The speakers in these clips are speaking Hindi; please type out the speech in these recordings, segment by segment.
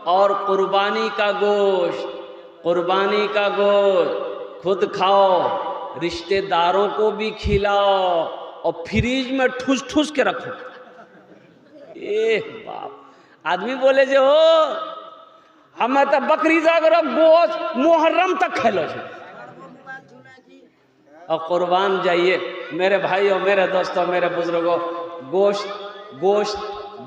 और कुर्बानी का गोश्त, कुर्बानी का गोश्त खुद खाओ, रिश्तेदारों को भी खिलाओ और फ्रीज में ठूस ठूस के रखो। बाप, आदमी बोले जो हमें तो बकरी जागर गोश्त मुहर्रम तक खेलो छे और कुर्बान जाइए। मेरे भाइयों, मेरे दोस्तों, मेरे बुजुर्गों, गोश्त गोश्त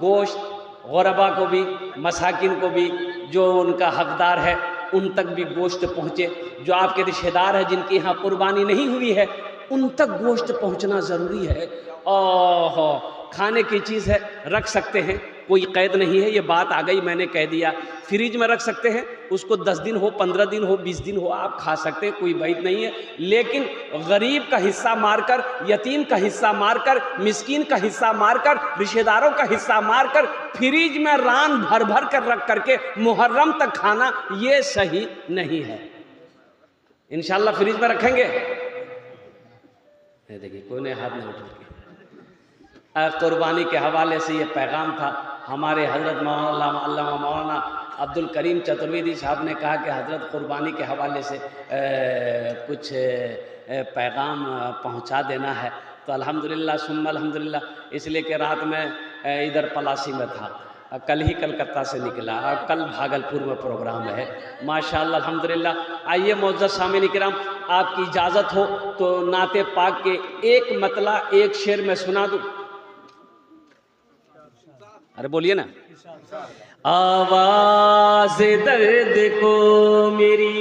गोश्त गुरबा को भी, मसाकिन को भी, जो उनका हकदार है उन तक भी गोश्त पहुँचे। जो आपके रिश्तेदार हैं जिनकी यहाँ कुर्बानी नहीं हुई है उन तक गोश्त पहुँचना ज़रूरी है। ओह, खाने की चीज़ है, रख सकते हैं, कोई कैद नहीं है। ये बात आ गई, मैंने कह दिया। फ्रिज में रख सकते हैं, उसको 10 दिन हो, 15 दिन हो, 20 दिन हो, आप खा सकते हैं, कोई बात नहीं है। लेकिन गरीब का हिस्सा मारकर, यतीम का हिस्सा मारकर, मिस्कीन का हिस्सा मारकर, रिश्तेदारों का हिस्सा मारकर फ्रिज में रान भर भर कर रख करके मुहर्रम तक खाना, ये सही नहीं है। इंशाल्लाह फ्रिज में रखेंगे। देखिए कोई ने हाथ नहीं उठा। कुर्बानी के हवाले से ये पैगाम था। हमारे हज़रत मौलाना अब्दुल करीम चतुर्वेदी साहब ने कहा कि हज़रत कुर्बानी के हवाले से कुछ पैगाम पहुंचा देना है। तो अल्हम्दुलिल्लाह सुम्मा अल्हम्दुलिल्लाह, इसलिए कि रात में इधर पलासी में था, कल ही कलकत्ता से निकला और कल भागलपुर में प्रोग्राम है। माशाअल्लाह अल्हम्दुलिल्लाह। आइए मुअज़्ज़ज़ सामीन किराम, आपकी इजाज़त हो तो नाते पाक के एक मतला एक शेर में सुना दूँ। अरे बोलिए ना। आवाज़ दर्द को मेरी,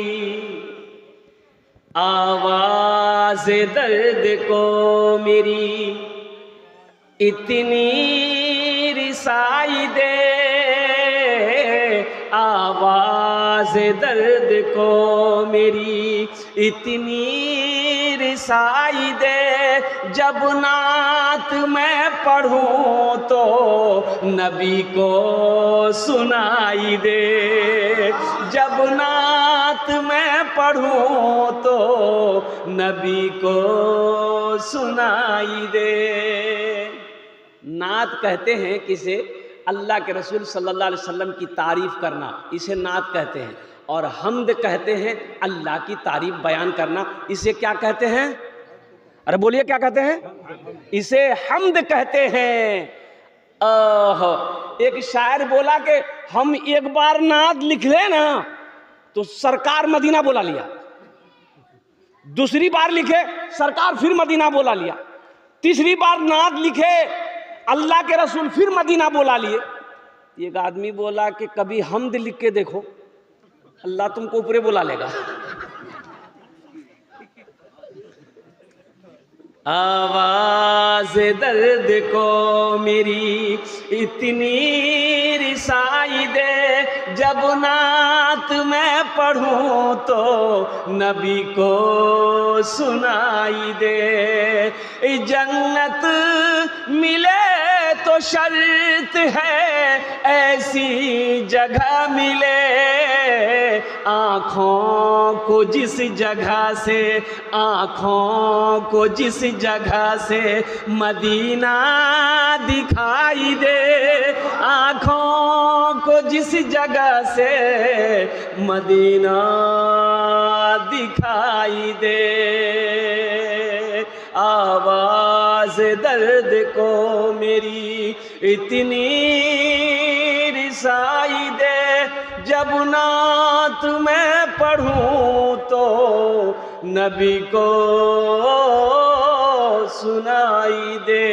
आवाज़ दर्द को मेरी इतनी रिसाई दे, आवाज़ दर्द को मेरी इतनी रिसाई दे। जब नात मैं पढ़ूं तो नबी को सुनाई दे, जब नात मैं पढ़ूं तो नबी को सुनाई दे। नात कहते हैं किसे? अल्लाह के रसूल सल्लल्लाहु अलैहि वसल्लम की तारीफ़ करना, इसे नात कहते हैं। और हम्द कहते हैं अल्लाह की तारीफ़ बयान करना, इसे क्या कहते हैं? अरे बोलिए क्या कहते हैं? इसे हम्द कहते हैं। एक शायर बोला कि हम एक बार नात लिख ले ना तो सरकार मदीना बोला लिया, दूसरी बार लिखे सरकार फिर मदीना बोला लिया, तीसरी बार नात लिखे अल्लाह के रसूल फिर मदीना बोला लिए। एक आदमी बोला कि कभी हम्द लिख के देखो, अल्लाह तुमको ऊपरे बुला लेगा। आवाज़ दर्द को मेरी इतनी रिसाई दे, जब नात मैं पढ़ूं तो नबी को सुनाई दे। जन्नत मिले तो शर्त है ऐसी जगह मिले, आँखों को जिस जगह से, आँखों को जिस जगह से मदीना दिखाई दे, आँखों को जिस जगह से मदीना दिखाई दे। आवाज़ दर्द को मेरी इतनी रिसाई दे, जब नात मैं पढ़ूं तो नबी को सुनाई दे।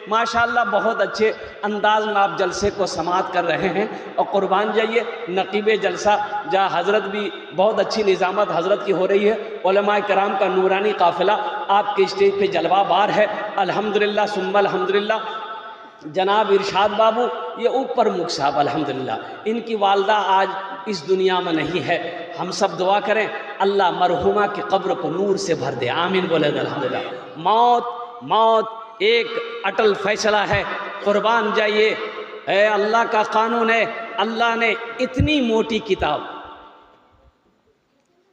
माशाअल्लाह बहुत अच्छे अंदाज में आप जलसे को समाअत कर रहे हैं। और कुर्बान जाइए नकीब जलसा जहाँ हज़रत भी बहुत अच्छी निज़ामत हज़रत की हो रही है। उलमाए कराम का नूरानी काफ़िला आपके स्टेज पे जलवाबार है। अल्हम्दुलिल्लाह सुम्मा अल्हम्दुलिल्लाह। जनाब इरशाद बाबू ये ऊपर मुख साहब अल्हम्दुलिल्लाह, इनकी वालदा आज इस दुनिया में नहीं है। हम सब दुआ करें अल्लाह मरहुमा की कब्र को नूर से भर दे, आमीन बोले अल्हम्दुलिल्लाह। मौत मौत एक अटल फैसला है। कुर्बान जाइए, अल्लाह का कानून है। अल्लाह ने इतनी मोटी किताब,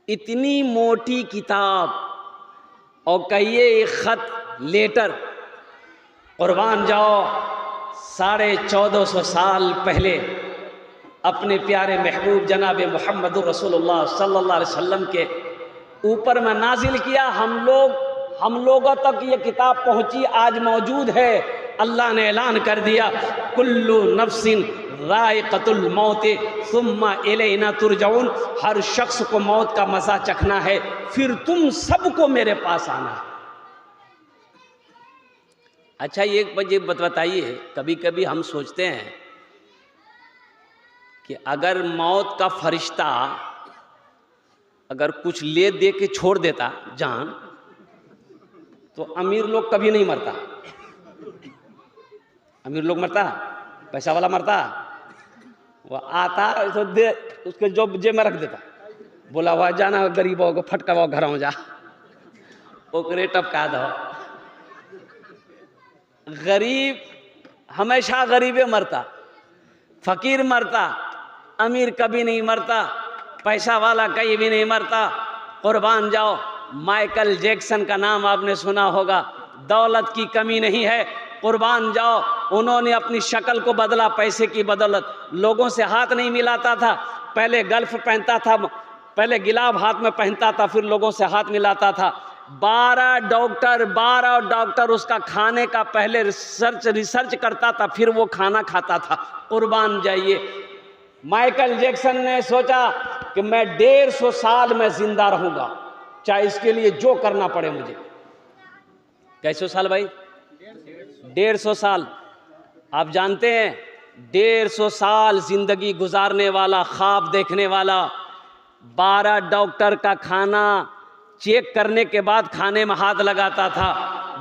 इतनी मोटी किताब और कहिए एक ख़त लेटर, कुर्बान जाओ 1450 साल पहले अपने प्यारे महबूब जनाब मोहम्मद रसूलुल्लाह सल्लल्लाहु अलैहि वसल्लम के ऊपर में नाजिल किया। हम लोगों तक ये किताब पहुंची, आज मौजूद है। अल्लाह ने ऐलान कर दिया, कुल्लु नफ्सिन ज़ाइक़तुल मौत सुम्मा इलैना तुरजऊन। हर शख्स को मौत का मज़ा चखना है, फिर तुम सबको मेरे पास आना है। अच्छा, ये बताइए, कभी कभी हम सोचते हैं कि अगर मौत का फरिश्ता अगर कुछ ले दे के छोड़ देता जान, तो अमीर लोग कभी नहीं मरता। अमीर लोग मरता, पैसा वाला मरता, वो आता तो दे उसके जो जेब में रख देता, बोला हुआ जाना गरीबों को फटका वो घर जा ओकरे टपका दो। गरीब हमेशा गरीबे मरता, फकीर मरता, अमीर कभी नहीं मरता, पैसा वाला कहीं भी नहीं मरता। कुर्बान जाओ, माइकल जैक्सन का नाम आपने सुना होगा, दौलत की कमी नहीं है, कुर्बान जाओ। उन्होंने अपनी शक्ल को बदला पैसे की बदौलत। लोगों से हाथ नहीं मिलाता था, पहले गल्फ पहनता था, पहले गिलाब हाथ में पहनता था, फिर लोगों से हाथ मिलाता था। 12 डॉक्टर उसका खाने का पहले रिसर्च करता था, फिर वो खाना खाता था। कुर्बान जाइए। माइकल जैक्सन ने सोचा कि मैं 150 साल में जिंदा रहूंगा, चाहे इसके लिए जो करना पड़े मुझे। कैसे साल भाई? 150 साल। आप जानते हैं 150 साल जिंदगी गुजारने वाला, ख्वाब देखने वाला, 12 डॉक्टर का खाना चेक करने के बाद खाने में हाथ लगाता था,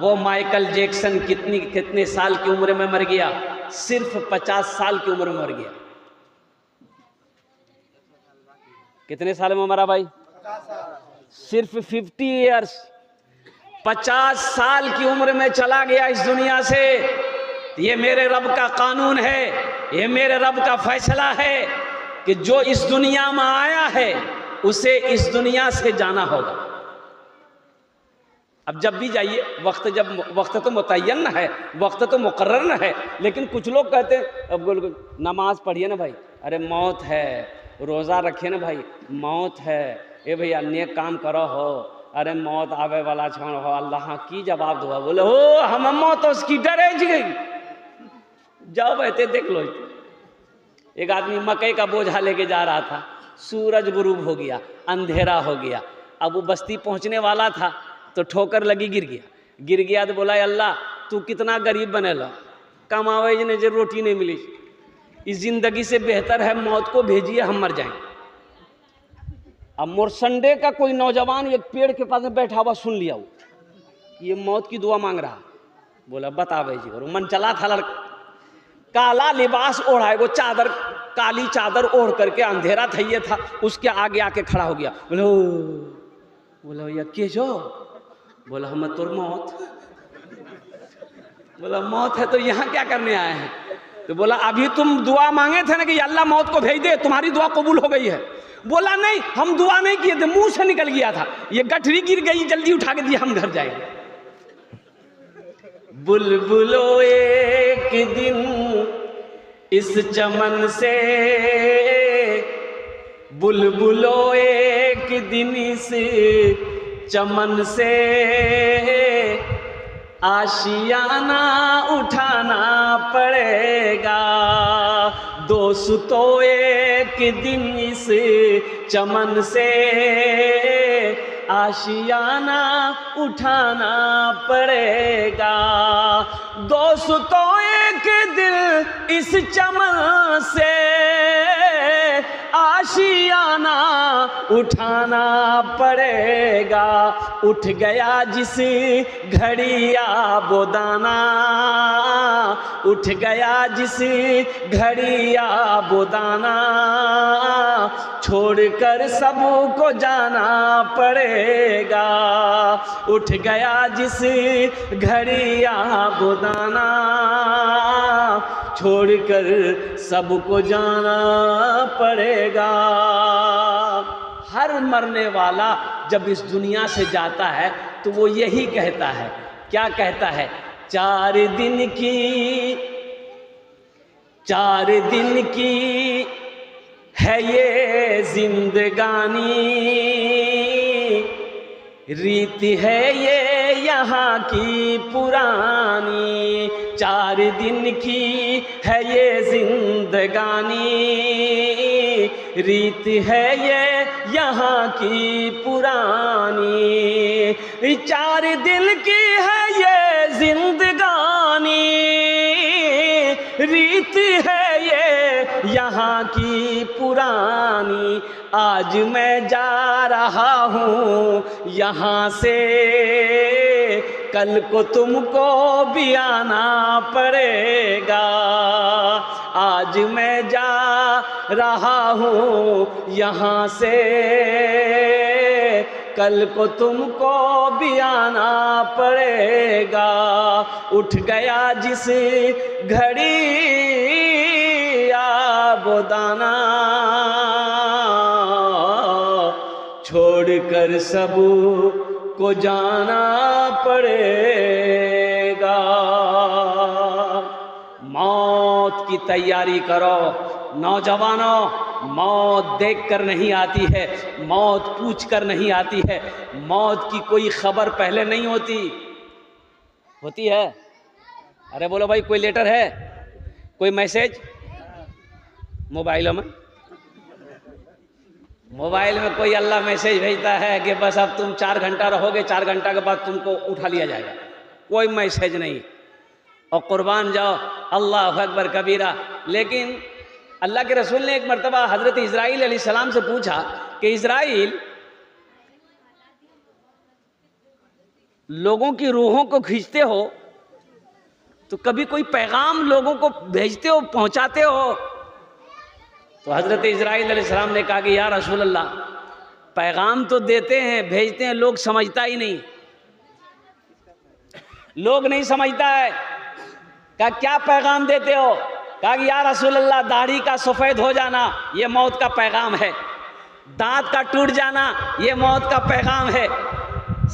वो माइकल जैक्सन कितने साल की उम्र में मर गया? सिर्फ 50 साल की उम्र में मर गया। कितने साल में मरा भाई? सिर्फ 50 ईयर्स, 50 साल की उम्र में चला गया इस दुनिया से। ये मेरे रब का कानून है, ये मेरे रब का फैसला है कि जो इस दुनिया में आया है उसे इस दुनिया से जाना होगा। अब जब भी जाइए, वक्त तो मुतय्यन है, वक्त तो मुकर्रर है, लेकिन कुछ लोग कहते हैं अब नमाज पढ़िए ना भाई, अरे मौत है, रोज़ा रखिए ना भाई, मौत है, ए भैया नेक काम करो हो, अरे मौत आवे वाला क्षण हो, अल्लाह की जवाब दो। बोले हो हम मौत उसकी डरे जी गई, जाओ बैठे देख लो। एक आदमी मकई का बोझा लेके जा रहा था, सूरज गुरूब हो गया, अंधेरा हो गया। अब वो बस्ती पहुंचने वाला था तो ठोकर लगी, गिर गया। तो बोला अल्लाह तू कितना गरीब बनेला, कमावे ने जो रोटी नहीं मिली, इस जिंदगी से बेहतर है मौत को भेजिए, हम मर जाएं। अब मोरसंडे का कोई नौजवान एक पेड़ के पास में बैठा हुआ सुन लिया, वो ये मौत की दुआ मांग रहा। बोला बतावे जी, और मन चला था लड़का, काला लिबास ओढ़ा है, वो चादर, काली चादर ओढ़ करके, अंधेरा था ये था, उसके आगे आके खड़ा हो गया। बोला भैया के जो? बोला हम तोर मौत। बोला मौत है तो यहाँ क्या करने आए हैं? तो बोला अभी तुम दुआ मांगे थे ना कि अल्लाह मौत को भेज दे, तुम्हारी दुआ कबूल हो गई है। बोला नहीं, हम दुआ नहीं किए थे, मुंह से निकल गया था, ये गठरी गिर गई, जल्दी उठा के दिया, हम घर जाएंगे। बुलबुलो एक दिन इस चमन से, बुलबुलो एक दिन इस चमन से, आशियाना उठाना पड़ेगा। दोस्तों एक दिन इस चमन से आशियाना उठाना पड़ेगा। दोस्तों एक दिल इस चमन से आशियाना उठाना पड़ेगा। उठ गया जिस घड़िया वो दाना, उठ गया जिस घड़िया वो दाना, छोड़कर सबको जाना पड़ेगा। उठ गया जिस घड़िया वो दाना, छोड़कर सबको जाना पड़ेगा। हर मरने वाला जब इस दुनिया से जाता है तो वो यही कहता है, क्या कहता है? 4 दिन की है ये जिंदगानी, रीत है ये यहाँ की पुरानी, 4 दिन की है ये जिंदगानी, रीत है ये यहाँ की पुरानी, 4 दिन की है ये जिंदगानी, रीत है ये यहाँ की पुरानी। आज मैं जा रहा हूँ यहाँ से, कल को तुमको भी आना पड़ेगा। आज मैं जा रहा हूँ यहाँ से, कल को तुमको भी आना पड़ेगा। उठ गया जिस घड़ी वो दाना, छोड़कर सब को जाना पड़ेगा। मौत की तैयारी करो नौजवानों। मौत देखकर नहीं आती है, मौत पूछकर नहीं आती है। मौत की कोई खबर पहले नहीं होती, होती है? अरे बोलो भाई, कोई लेटर है, कोई मैसेज मोबाइलों में? मोबाइल में कोई अल्लाह मैसेज भेजता है कि बस अब तुम 4 घंटा रहोगे, 4 घंटा के बाद तुमको उठा लिया जाएगा? कोई मैसेज नहीं। और कुर्बान जाओ, अल्लाह अकबर कबीरा। लेकिन अल्लाह के रसूल ने एक मर्तबा हज़रत इज़राइल अलैहिस्सलाम से पूछा कि इज़राइल, लोगों की रूहों को खींचते हो तो कभी कोई पैगाम लोगों को भेजते हो, पहुंचाते हो? तो हज़रत इज़राइल अलैहिस्सलाम ने कहा कि या रसूल अल्लाह, पैगाम तो देते हैं, भेजते हैं, लोग समझता ही नहीं, लोग नहीं समझता है। कहा क्या पैगाम देते हो? कहा कि या रसूल अल्लाह, दाढ़ी का सफ़ेद हो जाना ये मौत का पैगाम है, दांत का टूट जाना ये मौत का पैगाम है,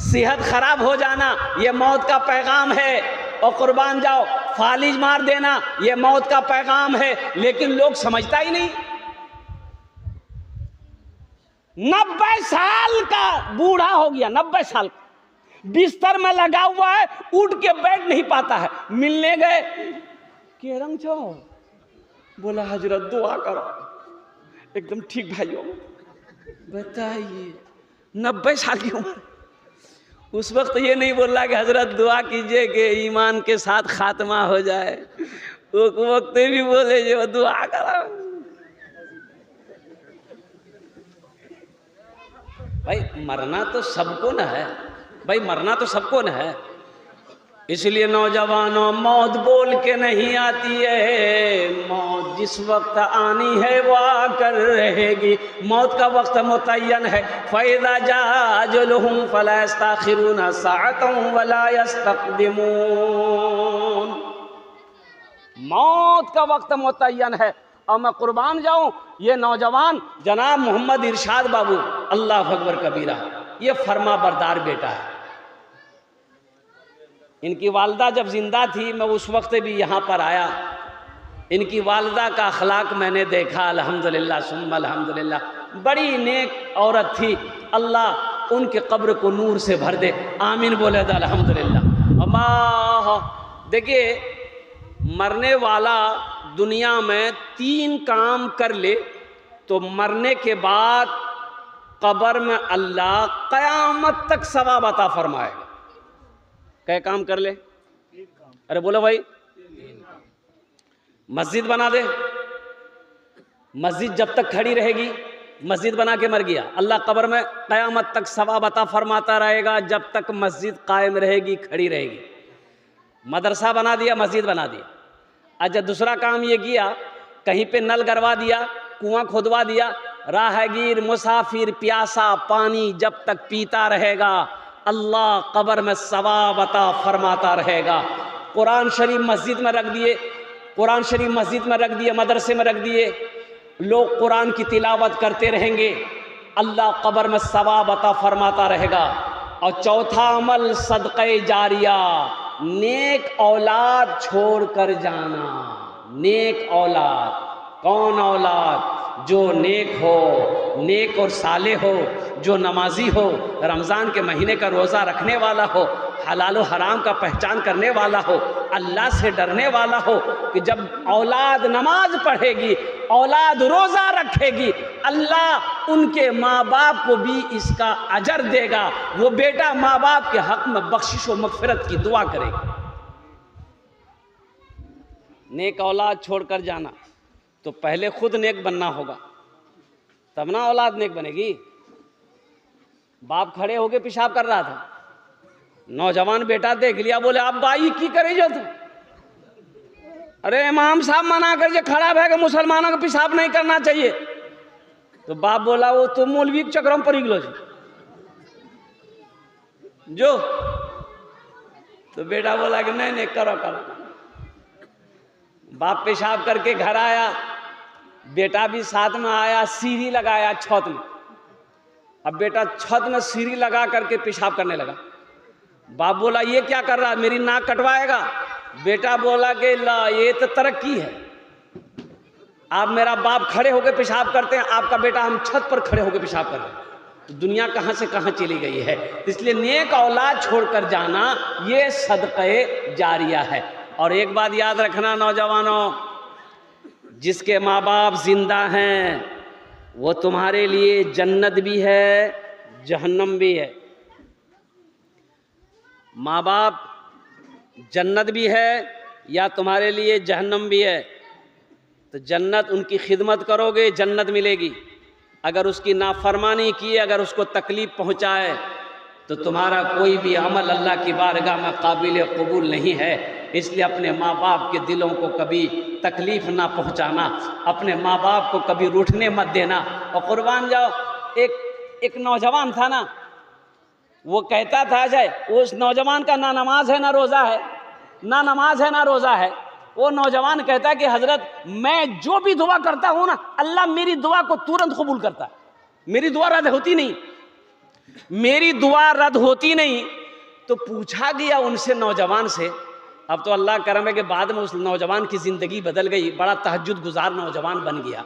सेहत खराब हो जाना ये मौत का पैगाम है, और कुर्बान जाओ फालिज मार देना ये मौत का पैगाम है। लेकिन लोग समझता ही नहीं। 90 साल का बूढ़ा हो गया, 90 साल का, बिस्तर में लगा हुआ है, उठ के बैठ नहीं पाता है। मिलने गए, के रंग छो? बोला हजरत दुआ करो। एकदम ठीक भाइयों, बताइए 90 साल की उम्र। उस वक्त ये नहीं बोल रहा कि हजरत दुआ कीजिए कि ईमान के साथ खात्मा हो जाए, उस वक्त भी बोले जो दुआ करो। भाई मरना तो सबको न है, भाई मरना तो सबको न है। इसलिए नौजवानों, मौत बोल के नहीं आती है, मौत जिस वक्त आनी है वो आकर रहेगी। मौत का वक्त मुतय्यन है। फ़इज़ा जाअ अजलुहुम फ़ला यस्तअख़िरूना साअतन वला यस्तक़दिमून। मौत का वक्त मुतय्यन है। और मैं कुर्बान जाऊं, ये नौजवान जनाब मोहम्मद इरशाद बाबू, अल्लाह अकबर कबीरा, ये फरमा बरदार बेटा है। इनकी वालदा जब जिंदा थी, मैं उस वक्त भी यहाँ पर आया। इनकी वालदा का अखलाक मैंने देखा, अल्हम्दुलिल्लाह सुम्मा अल्हम्दुलिल्लाह। बड़ी नेक औरत थी, अल्लाह उनके कब्र को नूर से भर दे, आमीन बोले तो अल्हम्दुलिल्लाह। अल्लाह, देखिए मरने वाला दुनिया में 3 काम कर ले तो मरने के बाद कब्र में अल्लाह क़यामत तक सवाब अता फरमाएगा। क्या काम कर ले? अरे बोलो भाई, मस्जिद बना दे। मस्जिद जब तक खड़ी रहेगी, मस्जिद बना के मर गया, अल्लाह कब्र में क़यामत तक सवाब अता फरमाता रहेगा जब तक मस्जिद कायम रहेगी, खड़ी रहेगी। मदरसा बना दिया, मस्जिद बना दिया। अच्छा, दूसरा काम ये किया, कहीं पे नल गड़वा दिया, कुआं खोदवा दिया, राहगीर मुसाफिर प्यासा पानी जब तक पीता रहेगा, अल्लाह कब्र में सवाब अता फरमाता रहेगा। कुरान शरीफ मस्जिद में रख दिए, कुरान शरीफ मस्जिद में रख दिए, मदरसे में रख दिए, लोग कुरान की तिलावत करते रहेंगे, अल्लाह कब्र में सवाब अता फरमाता रहेगा। और चौथा अमल सदक़े जारिया, नेक औलाद छोड़ कर जाना। नेक औलाद, कौन औलाद? जो नेक हो, नेक और साले हो, जो नमाजी हो, रमज़ान के महीने का रोज़ा रखने वाला हो, हलाल व हराम का पहचान करने वाला हो, अल्लाह से डरने वाला हो, कि जब औलाद नमाज पढ़ेगी, औलाद रोज़ा रखेगी, अल्लाह उनके माँ बाप को भी इसका अजर देगा। वो बेटा माँ बाप के हक़ में बख्शिश व मग़फ़िरत की दुआ करेगा। नेक औलाद छोड़कर जाना तो पहले खुद नेक बनना होगा, तब ना औलाद नेक बनेगी। बाप खड़े होके पेशाब कर रहा था, नौजवान बेटा देख लिया, बोले अब भाई की करे जो तू, अरे इमाम साहब मना कर जे खड़ा है कि मुसलमानों को पेशाब नहीं करना चाहिए। तो बाप बोला वो तो मौलवी के चक्रों पर गलो जो। तो बेटा बोला कि नहीं नहीं करो करो। बाप पेशाब करके घर आया, बेटा भी साथ में आया, सीढ़ी लगाया छत में। अब बेटा छत में सीढ़ी लगा करके पेशाब करने लगा। बाप बोला ये क्या कर रहा है, मेरी नाक कटवाएगा? बेटा बोला कि ला ये तो तरक्की है, आप मेरा बाप खड़े होकर पेशाब करते हैं, आपका बेटा हम छत पर खड़े होकर पेशाब कर रहे हैं। तो दुनिया कहाँ से कहाँ चली गई है। इसलिए नेक औलाद छोड़कर जाना ये सदक़े जारिया है। और एक बात याद रखना नौजवानों, जिसके माँ बाप जिंदा हैं वो तुम्हारे लिए जन्नत भी है, जहन्नम भी है। माँ बाप जन्नत भी है या तुम्हारे लिए जहन्नम भी है। तो जन्नत उनकी खिदमत करोगे जन्नत मिलेगी, अगर उसकी नाफरमानी की, अगर उसको तकलीफ़ पहुँचाए तो तुम्हारा कोई भी अमल अल्लाह की बारगाह में काबिल कबूल नहीं है। इसलिए अपने माँ बाप के दिलों को कभी तकलीफ़ ना पहुँचाना, अपने माँ बाप को कभी रूठने मत देना। और कुर्बान जाओ, एक नौजवान था ना, वो कहता था जाए, उस नौजवान का ना नमाज है ना रोज़ा है, ना नमाज है ना रोज़ा है। वो नौजवान कहता है कि हज़रत मैं जो भी दुआ करता हूँ ना, अल्लाह मेरी दुआ को तुरंत कबूल करता है, मेरी दुआ रद्द होती नहीं, मेरी दुआ रद्द होती नहीं। तो पूछा गया उनसे, नौजवान से, अब तो अल्लाह करम है कि बाद में उस नौजवान की ज़िंदगी बदल गई, बड़ा तहज्जुद गुजार नौजवान बन गया।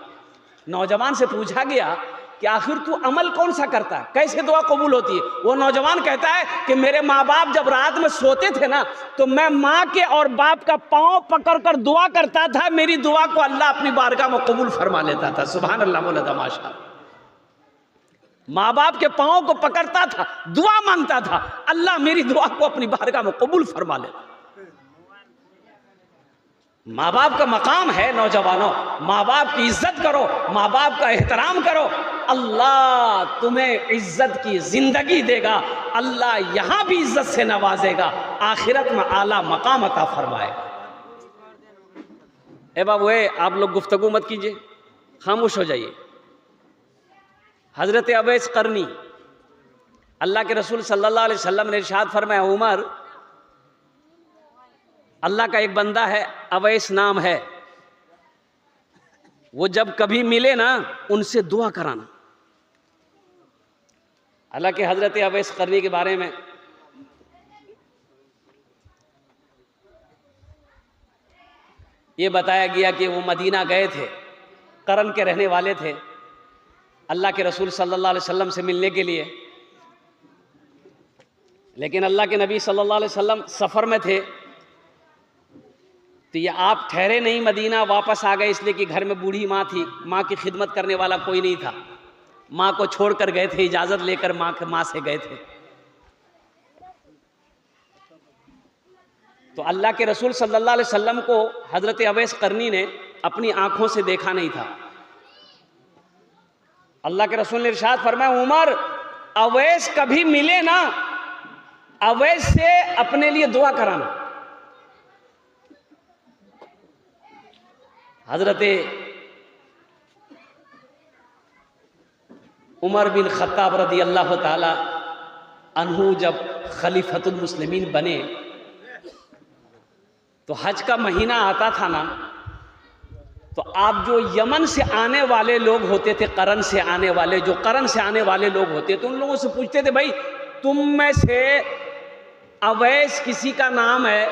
नौजवान से पूछा गया कि आखिर तू अमल कौन सा करता है, कैसे दुआ कबूल होती है? वो नौजवान कहता है कि मेरे माँ बाप जब रात में सोते थे ना, तो मैं माँ के और बाप का पाँव पकड़कर दुआ करता था, मेरी दुआ को अल्लाह अपनी बारगाह में कबूल फरमा लेता था। सुभान अल्लाह, बोला तमाशा। माँ बाप के पाँव को पकड़ता था, दुआ मांगता था, अल्लाह मेरी दुआ को अपनी बारगाह में कबूल फरमा लेता। माँ बाप का मकाम है नौजवानों, माँ बाप की इज्जत करो, माँ बाप का एहतराम करो, अल्लाह तुम्हें इज्जत की जिंदगी देगा, अल्लाह यहाँ भी इज्जत से नवाजेगा, आखिरत में आला मकाम अता फरमाएगा। ए बाबू आप लोग गुफ्तगू मत कीजिए, खामोश हो जाइए। हज़रत अवैस करनी, अल्लाह के रसूल सल्लल्लाहु अलैहि वसल्लम ने इरशाद फरमाया, उमर अल्लाह का एक बंदा है, अवैस नाम है, वो जब कभी मिले ना उनसे दुआ कराना। हालांकि हज़रत अवैस करनी के बारे में ये बताया गया कि वो मदीना गए थे, करन के रहने वाले थे, अल्लाह के रसूल सल्लल्लाहु अलैहि वसल्लम से मिलने के लिए। लेकिन अल्लाह के नबी सल्लल्लाहु अलैहि वसल्लम सफ़र में थे, तो ये आप ठहरे नहीं, मदीना वापस आ गए, इसलिए कि घर में बूढ़ी माँ थी, माँ की खिदमत करने वाला कोई नहीं था, माँ को छोड़कर गए थे, इजाज़त लेकर माँ से गए थे। तो अल्लाह के रसूल सल्लल्लाहु अलैहि वसल्लम को हज़रत अवैस करनी ने अपनी आंखों से देखा नहीं था। अल्लाह के रसूल ने इरशाद फरमाया, उमर अवैस कभी मिले ना, अवैस से अपने लिए दुआ कराना। हज़रत उमर बिन ख़त्ताब रदी अल्लाह ताला अन्हु जब खलीफतुल मुस्लिमीन बने, तो हज का महीना आता था ना, तो आप जो यमन से आने वाले लोग होते थे, करन से आने वाले, जो करन से आने वाले लोग होते थे, उन लोगों से पूछते थे, भाई तुम में से अवैस किसी का नाम है?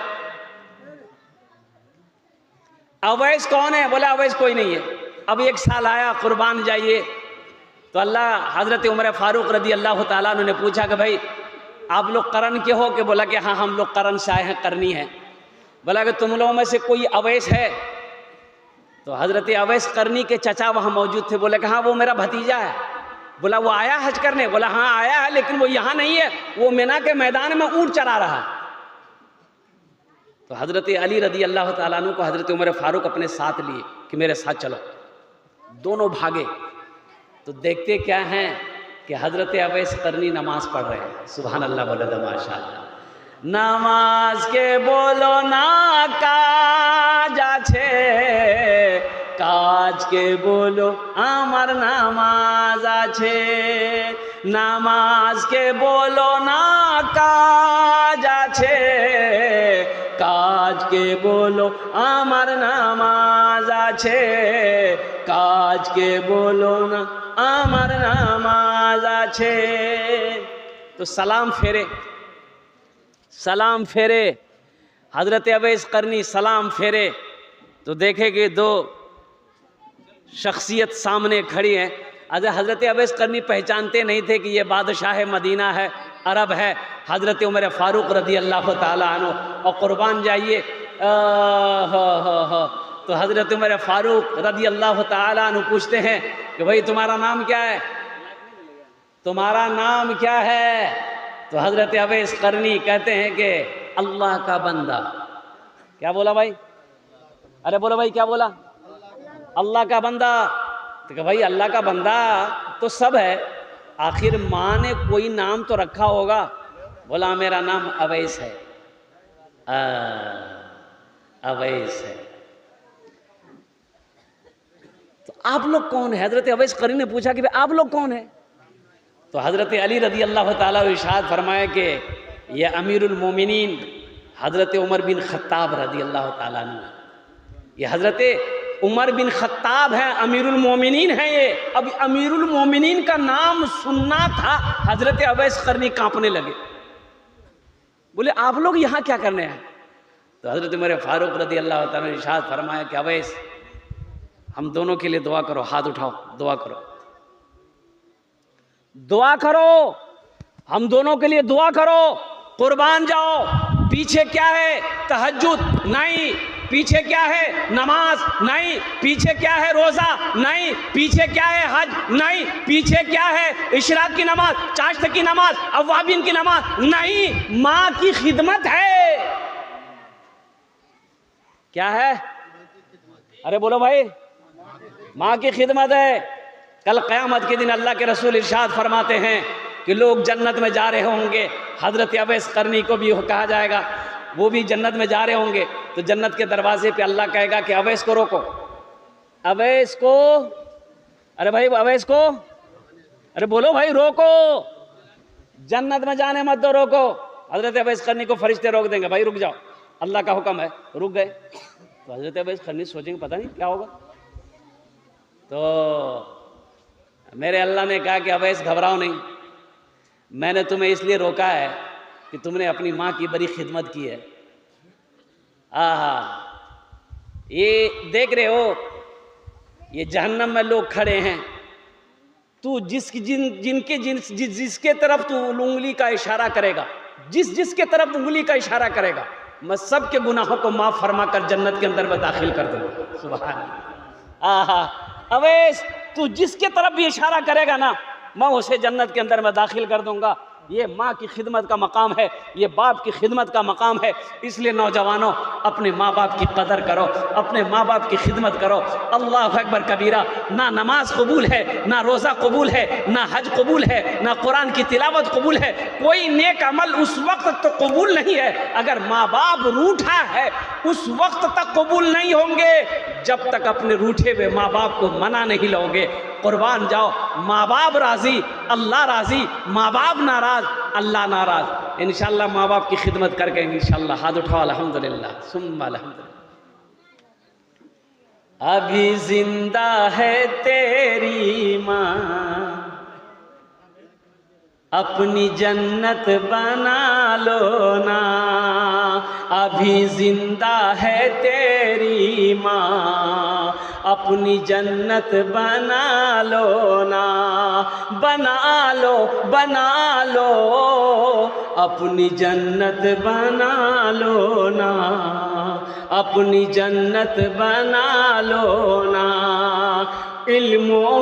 अवैस कौन है? बोले अवैस कोई नहीं है। अब 1 साल आया, कुर्बान जाइए। तो अल्लाह हज़रत उमर फ़ारूक रदी अल्लाह ताला अन्हु ने पूछा कि भाई आप लोग करन के हो? कि बोला कि हाँ हम लोग करन से आए हैं, करनी है। बोला कि तुम लोगों में से कोई अवैस है? तो हज़रत अवैस करनी के चचा वहाँ मौजूद थे। बोले कि हाँ वो मेरा भतीजा है। बोला वो आया हज करने? बोला हाँ आया है, लेकिन वो यहाँ नहीं है, वो मिना के मैदान में ऊँट चरा रहा है। तो हज़रत अली रदी अल्लाह ताला अन्हु को हज़रत उमर फ़ारूक अपने साथ लिए कि मेरे साथ चलो। दोनों भागे तो देखते क्या हैं कि हज़रत अवैस करनी नमाज पढ़ रहे हैं। सुभान अल्लाह, बोले तो माशाअल्लाह। नमाज के बोलो ना काज आछे, काज के बोलो आमार नामाज आछे। नामाज के बोलो ना काज आछे, काज के बोलो आमार नामाज आछे। काज के बोलो ना आमार नामाज आछे। तो सलाम फेरे, सलाम फेरे। हज़रत अवैस करनी सलाम फेरे तो देखे कि 2 शख्सियत सामने खड़ी हैं। हज़रत अवैस करनी पहचानते नहीं थे कि ये बादशाह मदीना है, अरब है, हज़रत उमर फ़ारूक रदी अल्लाह ताला अन्हु। और कुर्बान जाइए, तो हज़रत उमर फ़ारूक रदी अल्लाह ताला अन्हु पूछते हैं कि भाई तुम्हारा नाम क्या है? तुम्हारा नाम क्या है? तो हज़रत अवैस करनी कहते हैं कि अल्लाह का बंदा। क्या बोला भाई? अरे बोलो भाई, क्या बोला? अल्लाह का बंदा। तो भाई अल्लाह का बंदा तो सब है, आखिर माँ ने कोई नाम तो रखा होगा। बोला मेरा नाम अवैस है। अवैस है। तो आप लोग कौन है? हज़रत अवैस करनी ने पूछा कि आप लोग कौन है? तो हज़रत अली रदी अल्लाह ताला इरशाद फरमाए कि यह अमीरुल मोमिनीन हज़रत उमर बिन ख़त्ताब रदी अल्लाह ताला अन्हु। ये हज़रत उमर बिन ख़त्ताब हैं, अमीरुल मोमिनीन हैं ये। अब अमीरुल मोमिनीन का नाम सुनना था, हज़रत अवैस करनी कांपने लगे। बोले आप लोग यहाँ क्या करने हैं? तो हज़रत उमर फ़ारूक रदी अल्लाह ताला ने इरशाद फरमाया कि अवैस हम दोनों के लिए दुआ करो, हाथ उठाओ, दुआ करो, दुआ करो, हम दोनों के लिए दुआ करो। कुर्बान जाओ। पीछे क्या है? तहज्जुद नहीं। पीछे क्या है? नमाज नहीं। पीछे क्या है? रोज़ा नहीं। पीछे क्या है? हज नहीं। पीछे क्या है? इशराक की नमाज, चाश्त की नमाज, अव्वाबिन की नमाज नहीं। माँ की खिदमत है। क्या है? अरे बोलो भाई, माँ की खिदमत है। कल क़यामत के दिन अल्लाह के रसूल इरशाद फरमाते हैं कि लोग जन्नत में जा रहे होंगे। हज़रत अवैस करनी को भी कहा जाएगा, वो भी जन्नत में जा रहे होंगे। तो जन्नत के दरवाजे पे अल्लाह कहेगा कि अवैस को रोको, अवैस को, अरे भाई अवैस को, अरे बोलो भाई रोको, जन्नत में जाने मत दो, रोको। हज़रत अवैस करनी को फरिश्ते रोक देंगे, भाई रुक जाओ, अल्लाह का हुक्म है। रुक गए। तो हज़रत अवैस करनी सोचेंगे पता नहीं क्या होगा। तो मेरे अल्लाह ने कहा कि अवैस घबराओ नहीं, मैंने तुम्हें इसलिए रोका है कि तुमने अपनी माँ की बड़ी खिदमत की है। आहा, ये देख रहे हो, ये जहन्नम में लोग खड़े हैं, तू जिसके तरफ तू उंगली का इशारा करेगा, जिसके तरफ उंगली का इशारा करेगा, मैं सबके गुनाहों को माफ़ फरमा कर जन्नत के अंदर में दाखिल कर दूंगा। सुभान अल्लाह। आहा, अवैस तू जिसके तरफ भी इशारा करेगा ना, मैं उसे जन्नत के अंदर में दाखिल कर दूंगा। ये माँ की खिदमत का मकाम है, ये बाप की खिदमत का मकाम है। इसलिए नौजवानों, अपने माँ बाप की कदर करो, अपने माँ बाप की खिदमत करो। अल्लाह अकबर कबीरा। ना नमाज कबूल है, ना रोज़ा कबूल है, ना हज कबूल है, ना कुरान की तिलावत कबूल है। कोई नेक अमल उस वक्त तो कबूल नहीं है अगर माँ बाप रूठा है, उस वक्त तक कबूल नहीं होंगे जब तक अपने रूठे हुए माँ बाप को मना नहीं लोगे। कुर्बान जाओ, माँ बाप राज़ी, अल्लाह राज़ी, माँ बाप नाराज़, अल्लाह नाराज़। इंशाअल्लाह माँ बाप की खिदमत करके इंशाअल्लाह। हाथ उठाओ, अल्हम्दुलिल्लाह, सुम्मा अल्हम्दुलिल्लाह। अभी जिंदा है तेरी माँ, अपनी जन्नत बना लो ना। अभी जिंदा है तेरी माँ, अपनी जन्नत बना लो ना, बना लो बना लो, अपनी जन्नत बना लो ना, अपनी जन्नत बना लो ना। इल्मो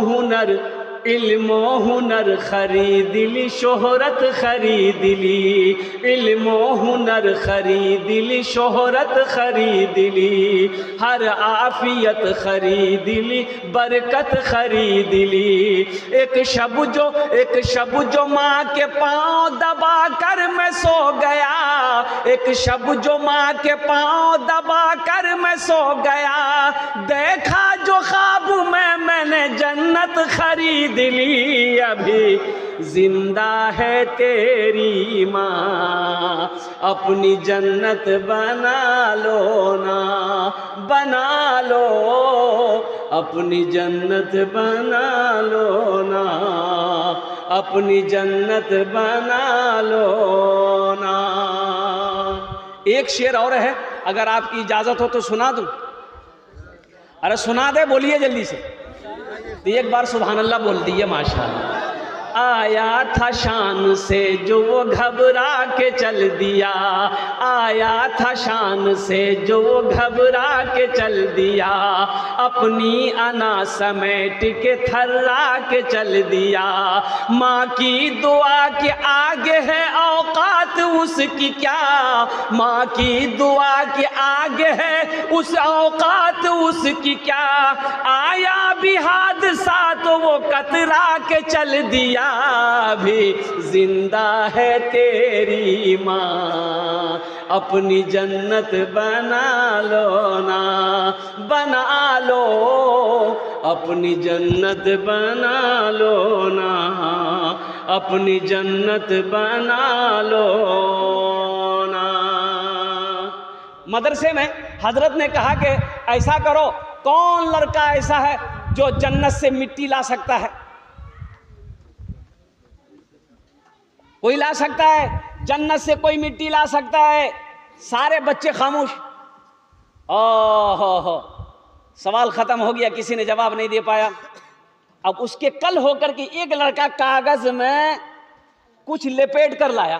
हुनर खरीद ली, शोहरत खरीद ली, इल्मो हुनर खरीद ली, शोहरत खरीद ली, हर आफियत खरीद ली, बरकत खरीद ली। एक शब जो माँ के पाँव दबा कर मैं सो गया, एक शब जो माँ के पाँव दबा कर मैं सो गया, देखा जो ख्वाब में मैंने जन्नत खरीद ली। अभी जिंदा है तेरी माँ, अपनी जन्नत बना लो ना, बना लो, अपनी जन्नत बना लो ना, अपनी जन्नत बना लो ना। एक शेर और है, अगर आपकी इजाजत हो तो सुना दूं? अरे सुना दे, बोलिए जल्दी से। तो एक बार सुभान अल्लाह बोल दिए माशाअल्लाह। आया था शान से जो वो घबरा के चल दिया, आया था शान से जो वो घबरा के चल दिया, अपनी अना समेट के थर्रा के चल दिया। माँ की दुआ के आगे है औकात उसकी क्या, माँ की दुआ के आगे है उस औकात उसकी क्या। आया भी हादसा तो वो कतरा के चल दिया, भी जिंदा है तेरी माँ, अपनी जन्नत बना लो ना, बना लो, अपनी जन्नत बना लो ना, अपनी जन्नत बना लो ना। मदरसे में हजरत ने कहा कि ऐसा करो, कौन लड़का ऐसा है जो जन्नत से मिट्टी ला सकता है? कोई ला सकता है जन्नत से, कोई मिट्टी ला सकता है? सारे बच्चे खामोश। ओहो, सवाल खत्म हो गया, किसी ने जवाब नहीं दे पाया। अब उसके कल होकर के एक लड़का कागज में कुछ लपेट कर लाया,